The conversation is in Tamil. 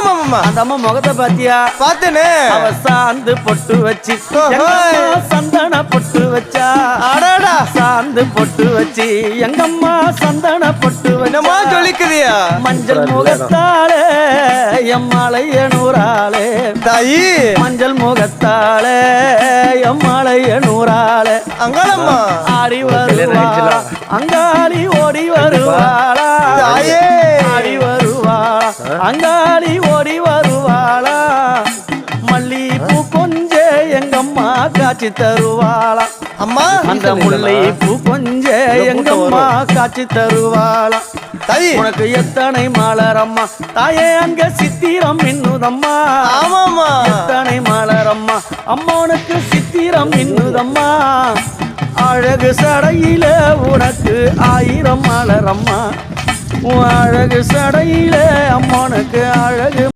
ஆமா அந்த அம்மா முகத்தை பாத்தியா? பாத்தேனே. அவ சாந்து பொட்டு வச்சு சந்தன பொட்டு வச்சா. அடடா சாந்து பொட்டு வச்சு எங்கம்மா சந்தன பொட்டு என்னமா சொல்லிக்குதியா? மஞ்சள் முகத்தாலே எம்மாளைய நூறாளே தாயி மஞ்சள் முகத்தாலே எம்மாளைய நூறாளே அங்காளம்மா ஆடி வருவாளா அங்காளி ஓடி வருவாளா தாயே ஆடி வருவாளா அங்காளி ஓடி வருவாளா மல்லிப்பூ கொஞ்ச எங்கம்மா காட்சி தருவாளா அம்மா அந்த முல்லைப்பூ கொஞ்ச எங்கம்மா காட்சி தருவாளா தாயி உனக்கு எத்தனை மலரம்மா தாயே அங்க சித்திரம் இன்னுதம்மா ஆமாம்மா எத்தனை மலரம்மா அம்மனுக்கு சித்திரம் இன்னுதம்மா அழகு சடையில உனக்கு 1000 மலரம்மா உன் அழகு சடையில அம்மனுக்கு அழகு